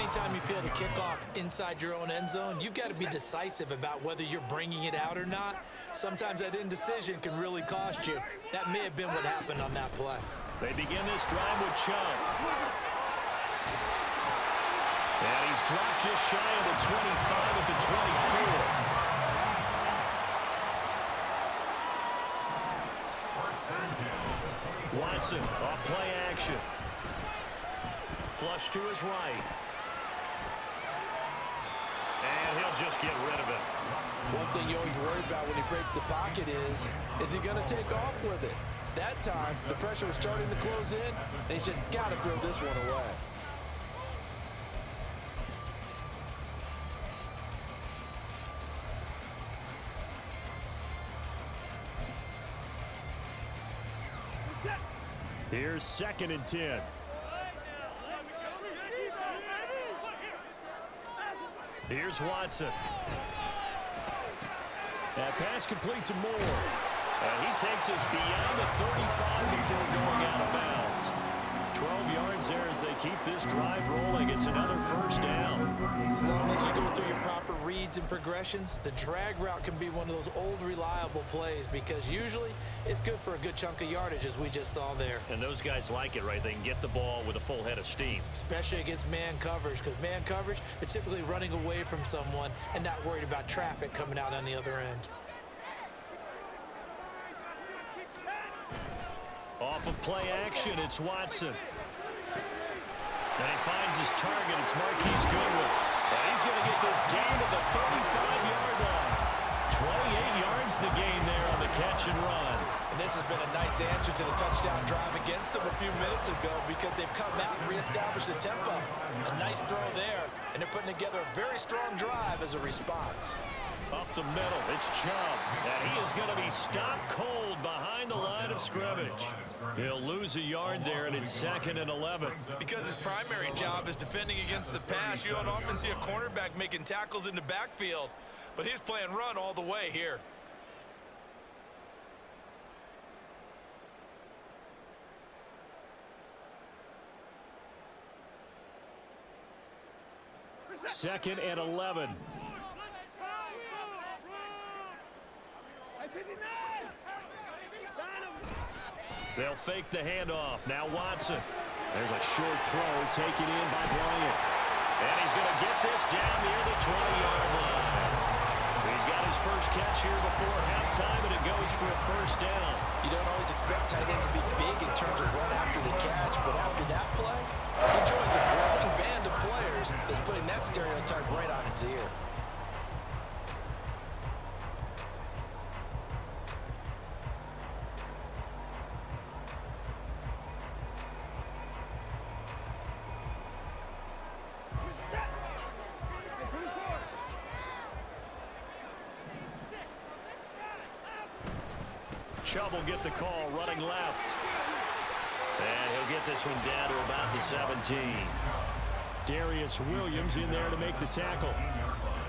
anytime you feel the kickoff inside your own end zone, you've got to be decisive about whether you're bringing it out or not. Sometimes that indecision can really cost you. That may have been what happened on that play. They begin this drive with Chubb. And he's dropped just shy of the 25 at the 24. Watson off play action. Flush to his right. And he'll just get rid of it. One thing you always worry about when he breaks the pocket is he going to take off with it? That time, the pressure was starting to close in, and he's just got to throw this one away. Here's 2nd and 10. Here's Watson. That pass complete to Moore. And he takes us beyond the 35 before going out of bounds. 12 yards there as they keep this drive rolling. It's another first down. As long as you go through your proper reads and progressions, the drag route can be one of those old reliable plays because usually it's good for a good chunk of yardage as we just saw there. And those guys like it, right? They can get the ball with a full head of steam. Especially against man coverage, because man coverage, they're typically running away from someone and not worried about traffic coming out on the other end. Off of play action, it's Watson. And he finds his target. It's Marquise Goodwin. And he's going to get this down to the 35-yard line. 28 yards the gain there on the catch and run. And this has been a nice answer to the touchdown drive against them a few minutes ago because they've come out and reestablished the tempo. A nice throw there, and they're putting together a very strong drive as a response. Up the middle, it's Chubb. And he is going to be stopped cold behind the line of scrimmage. He'll lose a yard there, and it's 2nd and 11. Because his primary job is defending against the pass, you don't often see a cornerback making tackles in the backfield. But he's playing run all the way here. Second and 11. They'll fake the handoff. Now Watson. There's a short throw taken in by Bryant. And he's going to get this down near the 20-yard line. He's got his first catch here before halftime, and it goes for a first down. You don't always expect tight ends to be big in terms of run after the catch, but after that play, he joins a growing band of players that's putting that stereotype right on its ear. Chubb will get the call, running left. And he'll get this one down to about the 17. Darius Williams in there to make the tackle.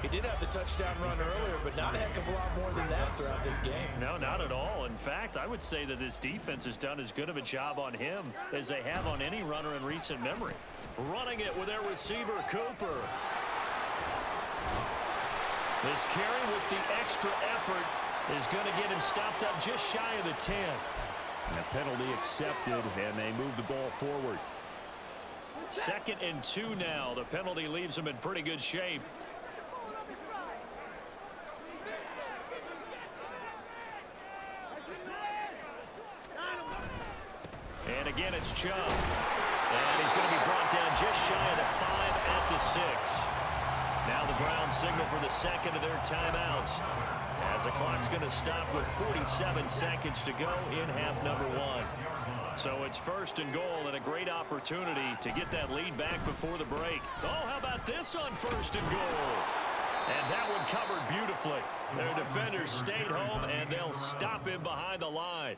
He did have the touchdown run earlier, but not a heck of a lot more than that throughout this game. No, not at all. In fact, I would say that this defense has done as good of a job on him as they have on any runner in recent memory. Running it with their receiver, Cooper. This carry with the extra effort is going to get him stopped up just shy of the 10. And the penalty accepted, and they move the ball forward. 2nd and 2 now. The penalty leaves him in pretty good shape. And again, it's Chubb. And he's going to be brought down just shy of the 5 at the 6. Now the Browns signal for the second of their timeouts, as the clock's going to stop with 47 seconds to go in half number 1. So it's 1st and goal, and a great opportunity to get that lead back before the break. Oh, how about this on 1st and goal? And that one covered beautifully. Their defenders stayed home, and they'll stop him behind the line.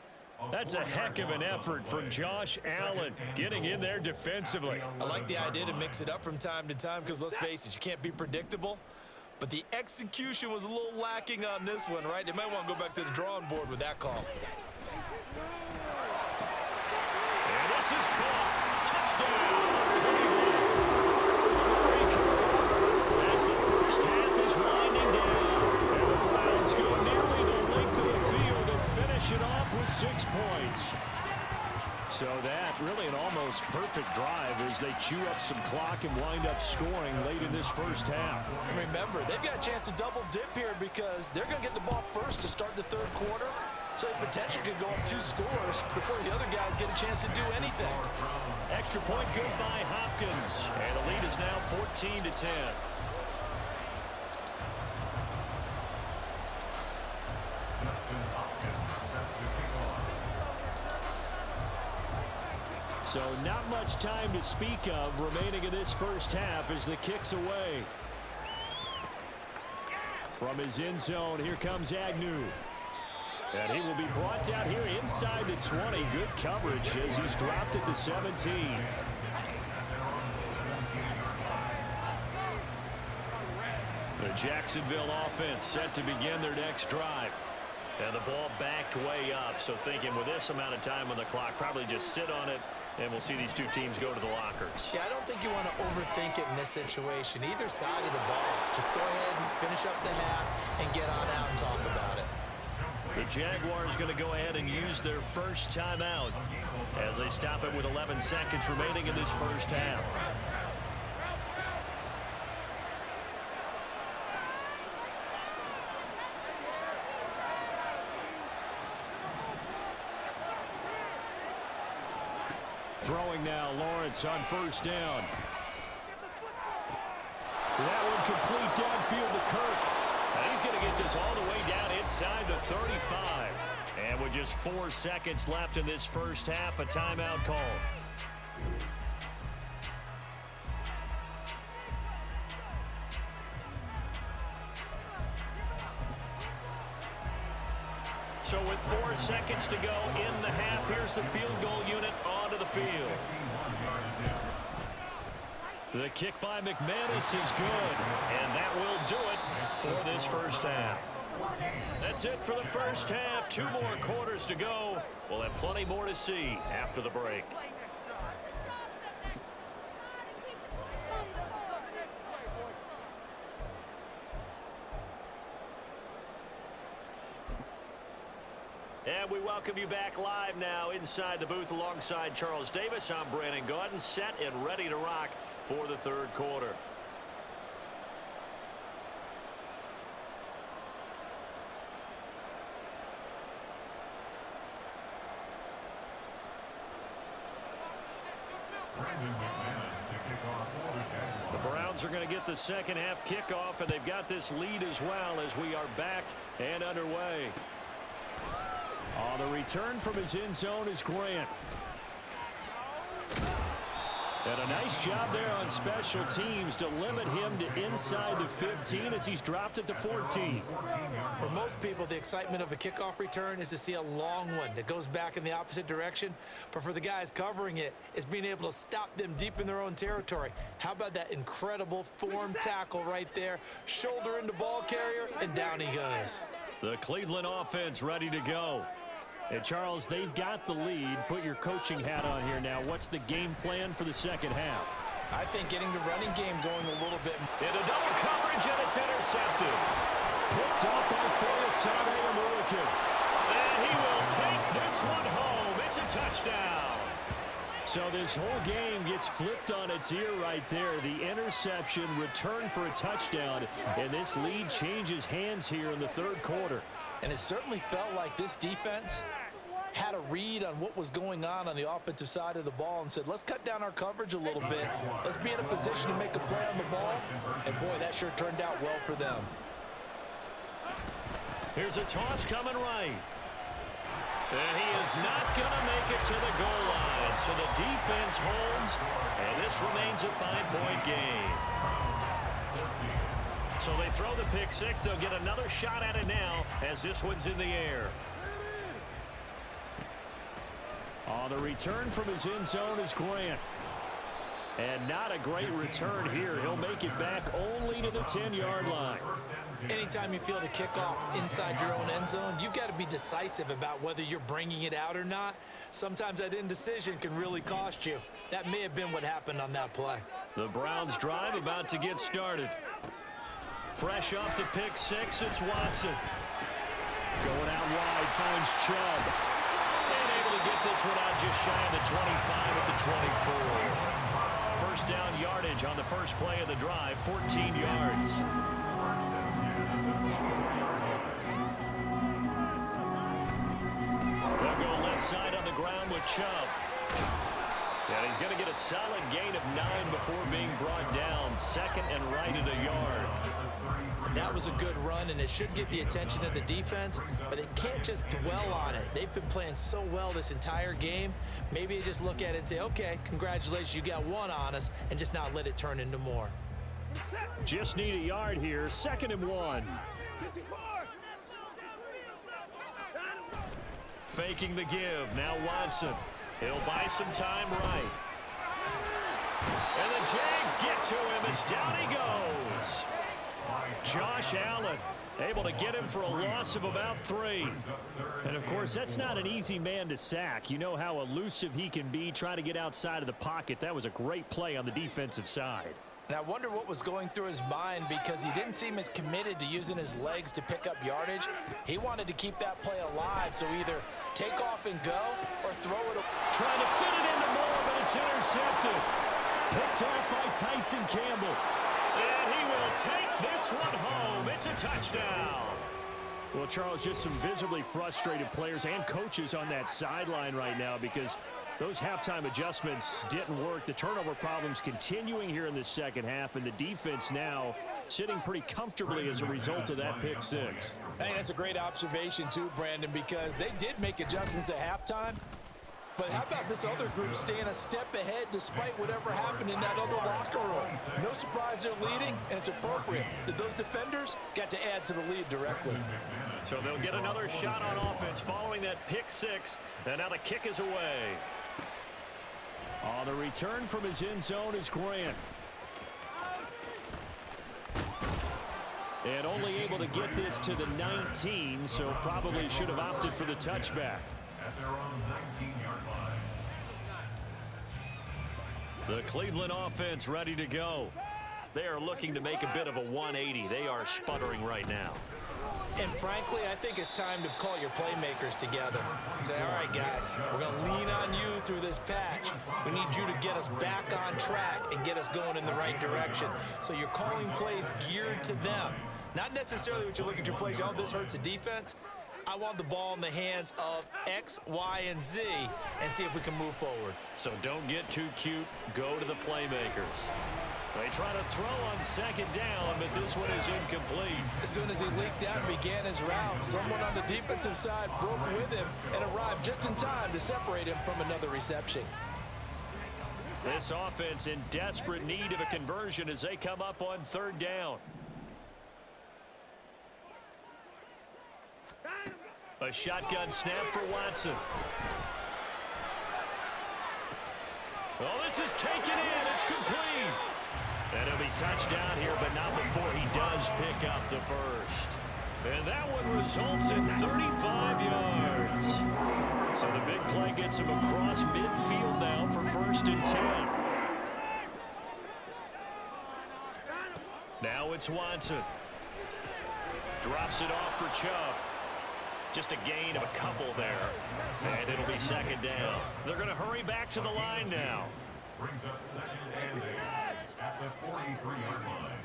That's a heck of an effort from Josh Allen, getting in there defensively. I like the idea to mix it up from time to time because, let's face it, you can't be predictable. But the execution was a little lacking on this one, right? They might want to go back to the drawing board with that call. And this is caught. Touchdown, Cleveland. He this perfect drive as they chew up some clock and wind up scoring late in this first half. And remember, they've got a chance to double dip here because they're going to get the ball first to start the third quarter. So they potentially could go up 2 scores before the other guys get a chance to do anything. Extra point good by Hopkins. And the lead is now 14-10. So not much time to speak of remaining in this first half as the kick's away. From his end zone, here comes Agnew. And he will be brought down here inside the 20. Good coverage as he's dropped at the 17. The Jacksonville offense set to begin their next drive. And the ball backed way up. So thinking with this amount of time on the clock, probably just sit on it. And we'll see these two teams go to the lockers. Yeah, I don't think you want to overthink it in this situation. Either side of the ball. Just go ahead and finish up the half and get on out and talk about it. The Jaguars going to go ahead and use their first timeout as they stop it with 11 seconds remaining in this first half. Throwing now, Lawrence on first down. That one complete downfield to Kirk. And he's going to get this all the way down inside the 35. And with just 4 seconds left in this first half, a timeout call. So with 4 seconds to go in the half, here's the field goal unit onto the field. The kick by McManus is good, and that will do it for this first half. That's it for the first half. 2 more quarters to go. We'll have plenty more to see after the break. And we welcome you back live now inside the booth alongside Charles Davis. I'm Brandon God, set and ready to rock for the third quarter. The Browns are going to get the second half kickoff, and they've got this lead as well as we are back and underway. On the return from his end zone is Grant. And a nice job there on special teams to limit him to inside the 15 as he's dropped it to 14. For most people, the excitement of a kickoff return is to see a long one that goes back in the opposite direction. But for the guys covering it, it's being able to stop them deep in their own territory. How about that incredible form tackle right there? Shoulder into ball carrier, and down he goes. The Cleveland offense ready to go. And Charles, they've got the lead. Put your coaching hat on here now. What's the game plan for the second half? I think getting the running game going a little bit. Into double coverage, and it's intercepted. Picked off by Forrest American. And he will take this one home. It's a touchdown. So this whole game gets flipped on its ear right there. The interception, return for a touchdown, and this lead changes hands here in the third quarter. And it certainly felt like this defense had a read on what was going on the offensive side of the ball and said, let's cut down our coverage a little bit. Let's be in a position to make a play on the ball. And, boy, that sure turned out well for them. Here's a toss coming right. And he is not going to make it to the goal line. So the defense holds, and this remains a 5-point game. So they throw the pick six. They'll get another shot at it now as this one's in the air. On the return from his end zone is Grant. And not a great return here. He'll make it back only to the 10-yard line. Anytime you feel the kickoff inside your own end zone, you've got to be decisive about whether you're bringing it out or not. Sometimes that indecision can really cost you. That may have been what happened on that play. The Browns drive about to get started. Fresh off the pick six, it's Watson. Going out wide, finds Chubb. And able to get this one out just shy of the 25 at the 24. First down yardage on the first play of the drive, 14 yards. They'll go left side on the ground with Chubb. And he's going to get a solid gain of 9 before being brought down. Second and right at a yard. That was a good run, and it should get the attention of the defense, but it can't just dwell on it. They've been playing so well this entire game. Maybe they just look at it and say, okay, congratulations, you got one on us, and just not let it turn into more. Just need a yard here. Second and 1. Faking the give. Now Watson. He'll buy some time right. And the Jags get to him as down he goes. Josh Allen able to get him for a loss of about 3. And, of course, that's not an easy man to sack. You know how elusive he can be, trying to get outside of the pocket. That was a great play on the defensive side. And I wonder what was going through his mind, because he didn't seem as committed to using his legs to pick up yardage. He wanted to keep that play alive, so either take off and go or throw it. Trying to fit it into Moore, but it's intercepted. Picked off by Tyson Campbell. And he will take this one home. It's a touchdown. Well, Charles, just some visibly frustrated players and coaches on that sideline right now, because those halftime adjustments didn't work. The turnover problems continuing here in the second half, and the defense now sitting pretty comfortably as a result of that pick 6. I think that's a great observation too, Brandon, because they did make adjustments at halftime. But how about this other group staying a step ahead despite whatever happened in that other locker room? No surprise they're leading, and it's appropriate. Those defenders got to add to the lead directly. So they'll get another shot on offense following that pick 6, and now the kick is away. On the return from his end zone is Grant. And only able to get this to the 19, so probably should have opted for the touchback. The Cleveland offense ready to go. They are looking to make a bit of a 180. They are sputtering right now. And frankly, I think it's time to call your playmakers together and say, all right, guys, we're going to lean on you through this patch. We need you to get us back on track and get us going in the right direction. So you're calling plays geared to them. Not necessarily what you look at your plays, oh, this hurts the defense. I want the ball in the hands of X, Y, and Z and see if we can move forward. So don't get too cute. Go to the playmakers. They try to throw on second down, but this one is incomplete. As soon as he leaked out and began his route, someone on the defensive side broke with him and arrived just in time to separate him from another reception. This offense in desperate need of a conversion as they come up on third down. A shotgun snap for Watson. Well, this is taken in. It's complete. And it'll be touchdown here, but not before he does pick up the first. And that one results in 35 yards. So the big play gets him across midfield now for 1st and 10. Now it's Watson. Drops it off for Chubb. Just a gain of a couple there. And it'll be second down. They're going to hurry back to the line now. Brings up 2nd and 8 at the 43-yard line.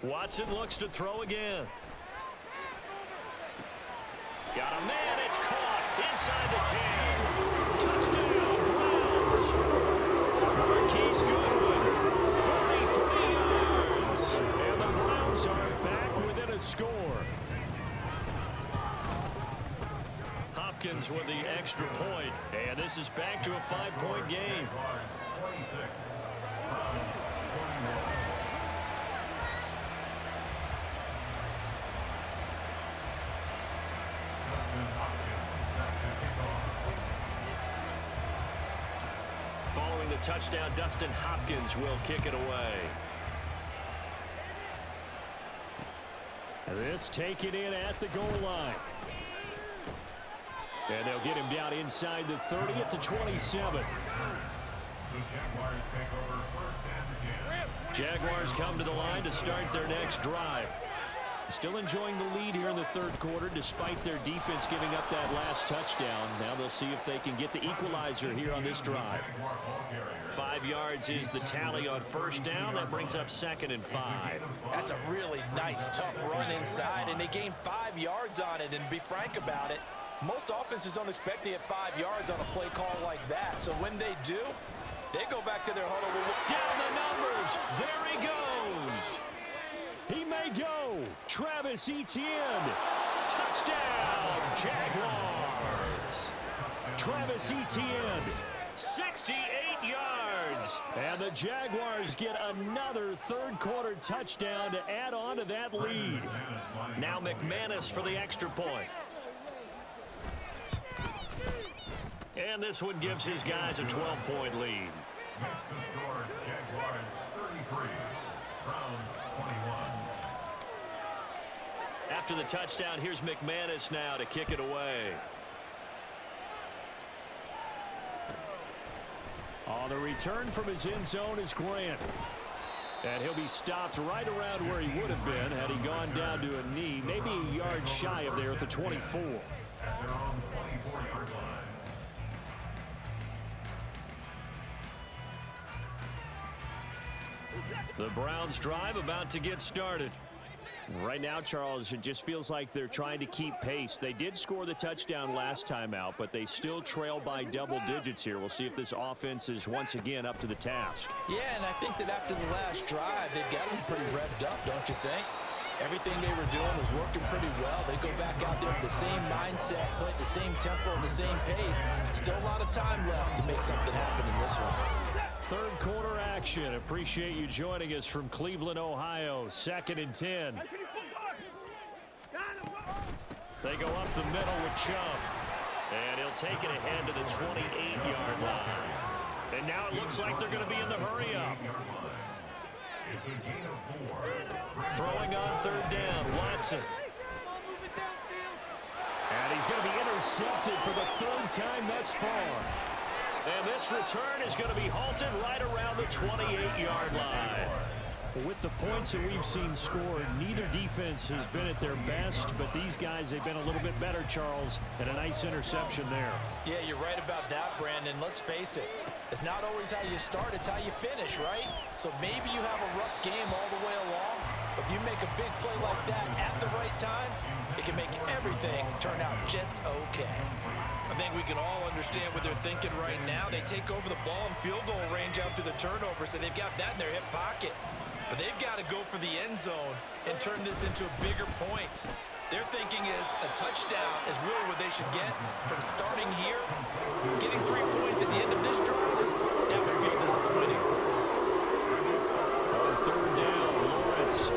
Watson looks to throw again. Got a man. It's caught inside the 10. Touchdown, Browns. Marquise Goodwin, 43 yards. And the Browns are back within a score. Hopkins with the extra point, and this is back to a 5-point game. Following the touchdown, Dustin Hopkins will kick it away. This taken in at the goal line. And they'll get him down inside the 30 at the 27. The Jaguars take over 1st and 10. Jaguars come to the line to start their next drive. Still enjoying the lead here in the third quarter despite their defense giving up that last touchdown. Now they'll see if they can get the equalizer here on this drive. 5 yards is the tally on first down. That brings up 2nd and 5. That's a really nice, tough run inside, and they gained 5 yards on it. And to be frank about it, most offenses don't expect to get 5 yards on a play call like that. So when they do, they go back to their huddle. Down the numbers. There he goes. He may go. Travis Etienne. Touchdown, Jaguars. Travis Etienne, 68 yards. And the Jaguars get another third quarter touchdown to add on to that lead. Now McManus for the extra point. And this one gives his guys a 12-point lead. Makes the score Jaguars 33, Browns 21. After the touchdown, here's McManus now to kick it away. On the return from his end zone is Grant. And he'll be stopped right around where he would have been had he gone down to a knee, maybe a yard shy of there at the 24. At their own 24-yard line. The Browns drive about to get started. Right now, Charles, it just feels like they're trying to keep pace. They did score the touchdown last time out, but they still trail by double digits here. We'll see if this offense is once again up to the task. Yeah, and I think that after the last drive, they've got them pretty revved up, don't you think? Everything they were doing was working pretty well. They go back out there with the same mindset, play at the same tempo, the same pace. Still a lot of time left to make something happen in this one. Third quarter action. Appreciate you joining us from Cleveland, Ohio. 2nd and 10. They go up the middle with Chubb. And he'll take it ahead to the 28-yard line. And now it looks like they're going to be in the hurry-up. It's a gain of 4. Throwing on third down, Watson. And he's going to be intercepted for the third time thus far. And this return is going to be halted right around the 28-yard line. With the points that we've seen scored, neither defense has been at their best, but these guys, they've been a little bit better, Charles, and a nice interception there. Yeah, you're right about that, Brandon. Let's face it. It's not always how you start, it's how you finish, right? So maybe you have a rough game all the way along, but if you make a big play like that at the right time, it can make everything turn out just okay. I think we can all understand what they're thinking right now. They take over the ball in field goal range after the turnover, so they've got that in their hip pocket. But they've got to go for the end zone and turn this into bigger points. Their thinking is a touchdown is really what they should get from starting here. Getting 3 points at the end of this drive, that would feel disappointing. On third down, Lawrence.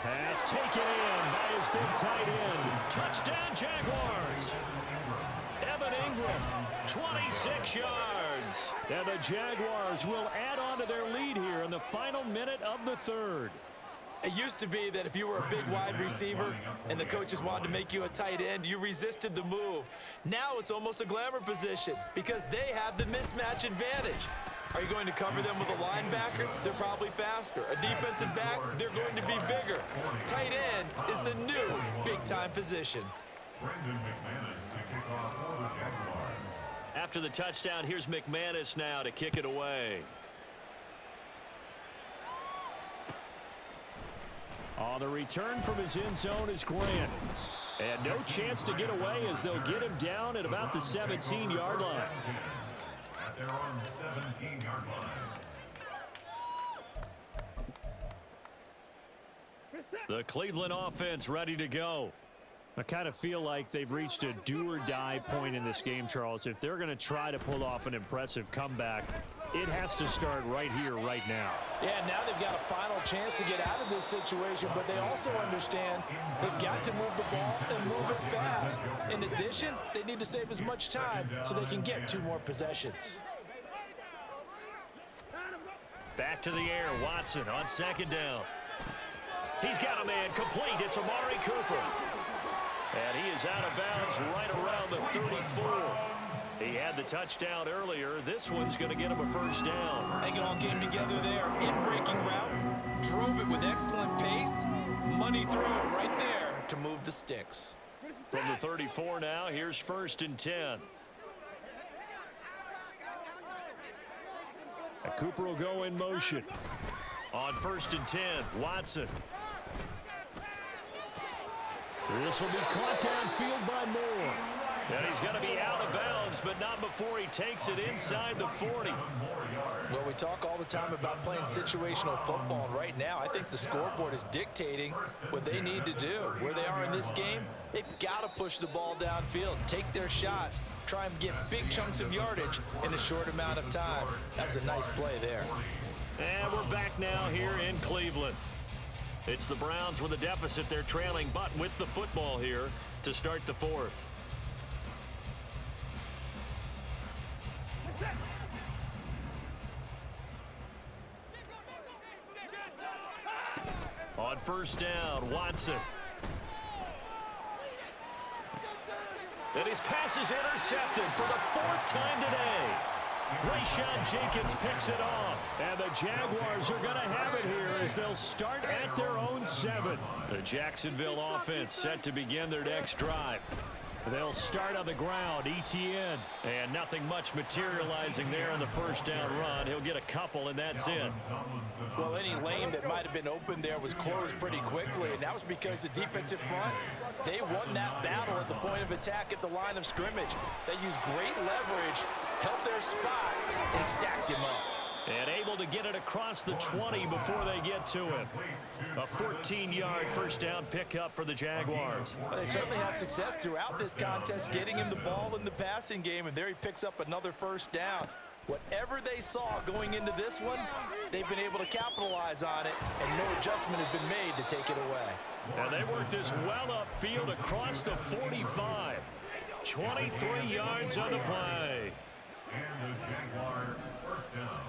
Pass taken in by his big tight end. Touchdown, Jaguars. Evan Ingram, 26 yards. And the Jaguars will add on to their lead here in the final minute of the third. It used to be that if you were a big wide receiver and the coaches wanted to make you a tight end, you resisted the move. Now it's almost a glamour position because they have the mismatch advantage. Are you going to cover them with a linebacker? They're probably faster. A defensive back? They're going to be bigger. Tight end is the new big-time position. Brendan McManus to kick off for the Jaguars. After the touchdown, here's McManus now to kick it away. On the return from his end zone is Grant. And no chance to get away as they'll get him down at about the 17-yard line. At their own 17-yard line. The Cleveland offense ready to go. I kind of feel like they've reached a do-or-die point in this game, Charles. If they're going to try to pull off an impressive comeback, it has to start right here, right now. Yeah, now they've got a final chance to get out of this situation, but they also understand they've got to move the ball and move it fast. In addition, they need to save as much time so they can get 2 more possessions. Back to the air, Watson on second down. He's got a man complete. It's Amari Cooper. And he is out of bounds right around the 34. He had the touchdown earlier. This one's going to get him a first down. I think it all came together there. In-breaking route, drove it with excellent pace. Money throw right there to move the sticks. From the 34 now, here's 1st and 10. Cooper will go in motion. On 1st and 10, Watson. This will be caught downfield by Moore. And he's going to be out of bounds, but not before he takes it inside the 40. Well, we talk all the time about playing situational football, and right now I think the scoreboard is dictating what they need to do. Where they are in this game, they've got to push the ball downfield, take their shots, try and get big chunks of yardage in a short amount of time. That was a nice play there. And we're back now here in Cleveland. It's the Browns with a deficit. They're trailing, but with the football here to start the 4th. On 1st down, Watson. And his pass is intercepted for the 4th time today. Rayshon Jenkins picks it off. And the Jaguars are going to have it here as they'll start at their own 7. The Jacksonville offense set to begin their next drive. They'll start on the ground, ETN. And nothing much materializing there on the 1st down run. He'll get a couple, and that's it. Well, any lane that might have been open there was closed pretty quickly, and that was because the defensive front, they won that battle at the point of attack at the line of scrimmage. They used great leverage, held their spot, and stacked him up. And able to get it across the 20 before they get to it. A 14-yard 1st down pickup for the Jaguars. Well, they certainly had success throughout this contest, getting him the ball in the passing game, and there he picks up another 1st down. Whatever they saw going into this one, they've been able to capitalize on it, and no adjustment has been made to take it away. And they work this well upfield across the 45. 23 yards on the play. And the Jaguar 1st down.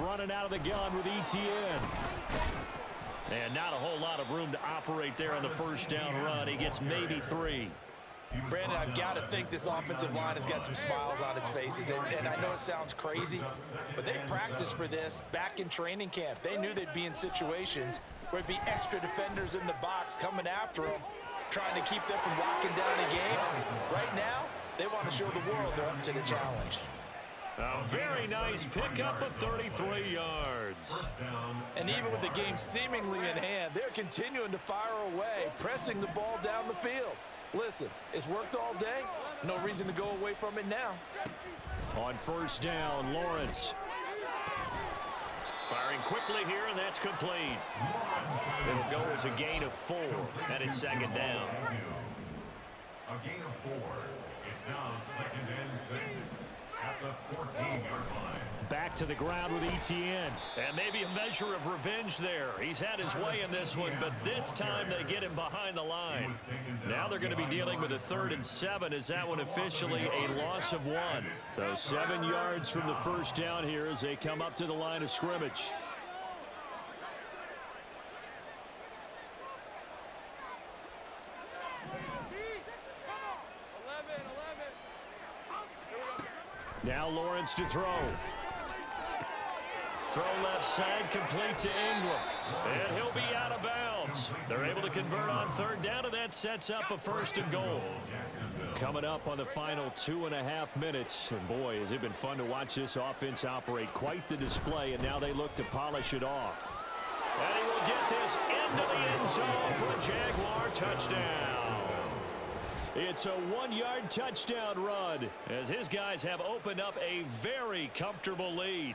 Running out of the gun with ETN. And not a whole lot of room to operate there on the 1st down run. He gets maybe 3. Brandon, I've got to think this offensive line has got some smiles on its faces, and I know it sounds crazy, but they practiced for this back in training camp. They knew they'd be in situations where it'd be extra defenders in the box coming after them, trying to keep them from locking down a game. Right now, they want to show the world they're up to the challenge. A very nice pickup of 33 yards. And even with the game seemingly in hand, they're continuing to fire away, pressing the ball down the field. Listen, it's worked all day. No reason to go away from it now. On 1st down, Lawrence. Firing quickly here, and that's complete. It'll go as a gain of 4, and it's 2nd down. A gain of 4. It's now 2nd and 6 at the 14-yard line. Back to the ground with ETN. And maybe a measure of revenge there. He's had his way in this one, but this time they get him behind the line. Now they're going to be dealing with a 3rd and 7. Is that one officially a loss of 1? So 7 yards from the 1st down here as they come up to the line of scrimmage. Now Lawrence to throw. Throw left side, complete to Ingram. And he'll be out of bounds. They're able to convert on 3rd down, and that sets up a 1st and goal. Coming up on the final 2.5 minutes. And boy, has it been fun to watch this offense operate. Quite the display, and now they look to polish it off. And he will get this into the end zone for a Jaguar touchdown. It's a 1-yard touchdown run as his guys have opened up a very comfortable lead.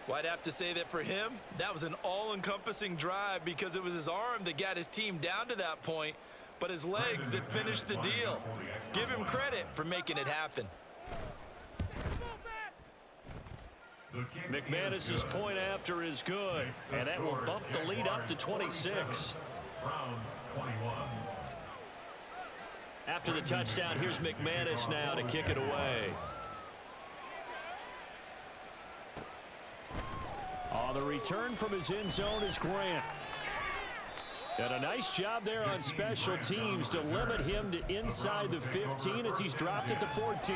Well, I'd have to say that for him, that was an all-encompassing drive because it was his arm that got his team down to that point, but his legs that finished the deal. Give him credit for making it happen. McManus's point after is good, and that will bump the lead up to 26. Browns 21. After the touchdown, here's McManus now to kick it away. On the return from his end zone is Grant. And a nice job there on special teams to limit him to inside the 15 as he's dropped it to 14.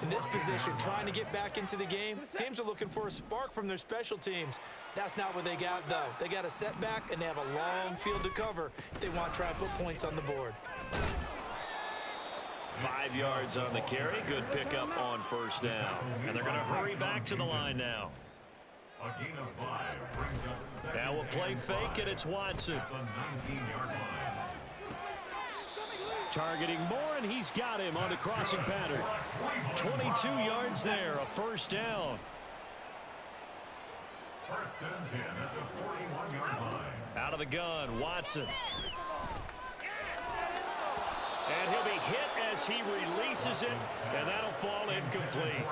In this position, trying to get back into the game, teams are looking for a spark from their special teams. That's not what they got, though. They got a setback, and they have a long field to cover if they want to try and put points on the board. 5 yards on the carry. Good pickup on first down. And they're going to hurry back to the line now. A gain of 5 brings up second. Now we'll play fake, and it's Watson. At the 19-yard line. Targeting Moore, and he's got him on the crossing pattern. 22 yards there, a first down. First and 10 at the 41-yard line. Out of the gun, Watson. And he'll be hit as he releases it, and that'll fall incomplete.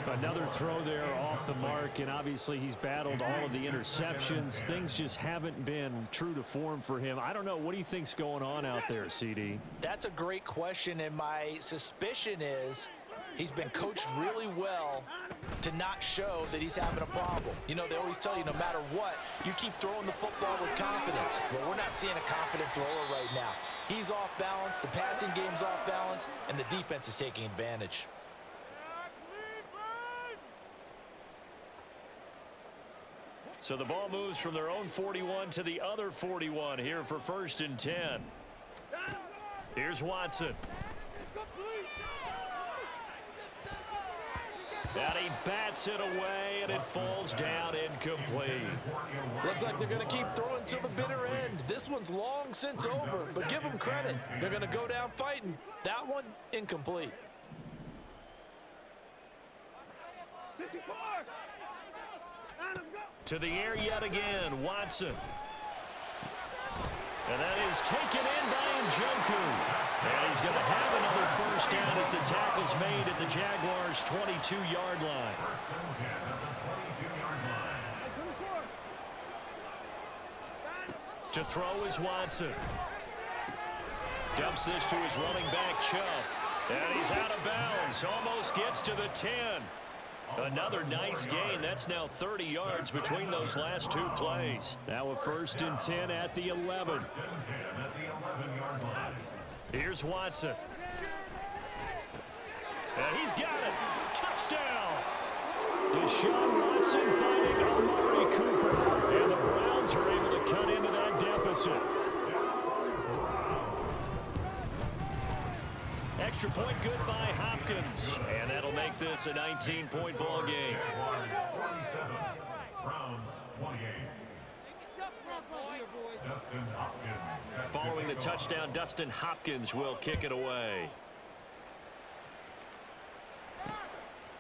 Another throw there off the mark, and obviously he's battled all of the interceptions. Things just haven't been true to form for him. I don't know. What do you think's going on out there, CD? That's a great question, and my suspicion is he's been coached really well to not show that he's having a problem. You know, they always tell you no matter what, you keep throwing the football with confidence. But we're not seeing a confident thrower right now. He's off balance, the passing game's off balance, and the defense is taking advantage. So the ball moves from their own 41 to the other 41 here for first and 10. Here's Watson. And he bats it away, and it falls down incomplete. Looks like they're going to keep throwing to the bitter end. This one's long since over, but give them credit. They're going to go down fighting. That one, incomplete. To the air yet again, Watson. And that is taken in by Njoku. And he's going to have another first down as the tackle's made at the Jaguars' 22-yard line. First and 10 at the 22-yard line. To throw is Watson. Dumps this to his running back, Chubb. And he's out of bounds. Almost gets to the 10. Another nice gain. That's now 30 yards between those last two plays. Now a first and 10 at the 11. First and 10 at the 11-yard line. Here's Watson. And he's got it. Touchdown. Deshaun Watson finding Amari Cooper. And the Browns are able to cut into that deficit. Extra point good by Hopkins. And that'll make this a 19-point ball game. Jaguars 47, Browns 28. Dustin Hopkins set to Following the kick off. touchdown, Dustin Hopkins will kick it away.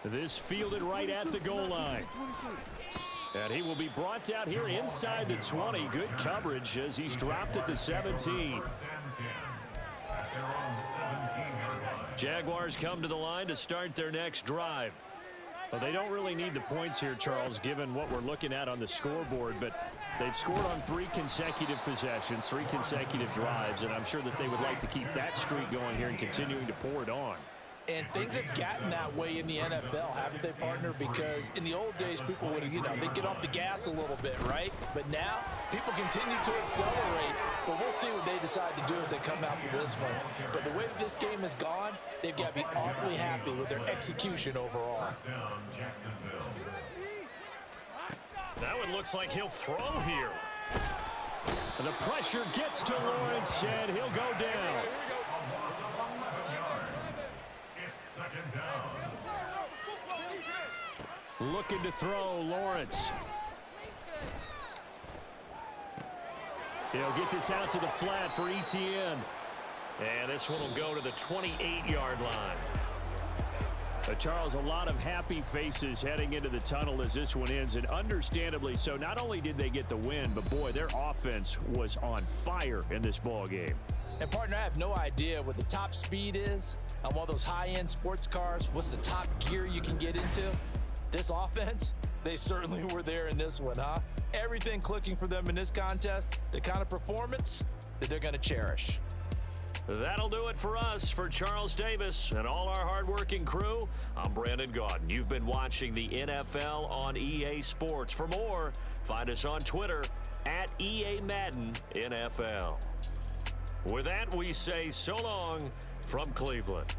This fielded right at the goal line. And he will be brought out here inside the 20. Good coverage as he's dropped at the 17. First and 10 at their own 17-yard line. Jaguars come to the line to start their next drive. Well, they don't really need the points here, Charles, given what we're looking at on the scoreboard, but they've scored on 3 consecutive possessions, 3 consecutive drives, and I'm sure that they would like to keep that streak going here and continuing to pour it on. And things have gotten that way in the NFL, haven't they, partner? Because in the old days, people would, they'd get off the gas a little bit, right? But now, people continue to accelerate. But we'll see what they decide to do as they come out for this one. But the way that this game has gone, they've got to be awfully happy with their execution overall. First down, Jacksonville. That one looks like he'll throw here. And the pressure gets to Lawrence, and he'll go down. It's second down. Looking to throw, Lawrence. He'll get this out to the flat for Etienne. And this one will go to the 28-yard line. Charles, a lot of happy faces heading into the tunnel as this one ends, and understandably so. Not only did they get the win, but boy, their offense was on fire in this ball game. And partner, I have no idea what the top speed is on one of those high-end sports cars. What's the top gear you can get into? This offense, they certainly were there in this one, huh? Everything clicking for them in this contest, the kind of performance that they're going to cherish. That'll do it for us. For Charles Davis and all our hardworking crew, I'm Brandon God. You've been watching the NFL on EA Sports. For more, find us on Twitter at EA Madden NFL. With that, we say so long from Cleveland.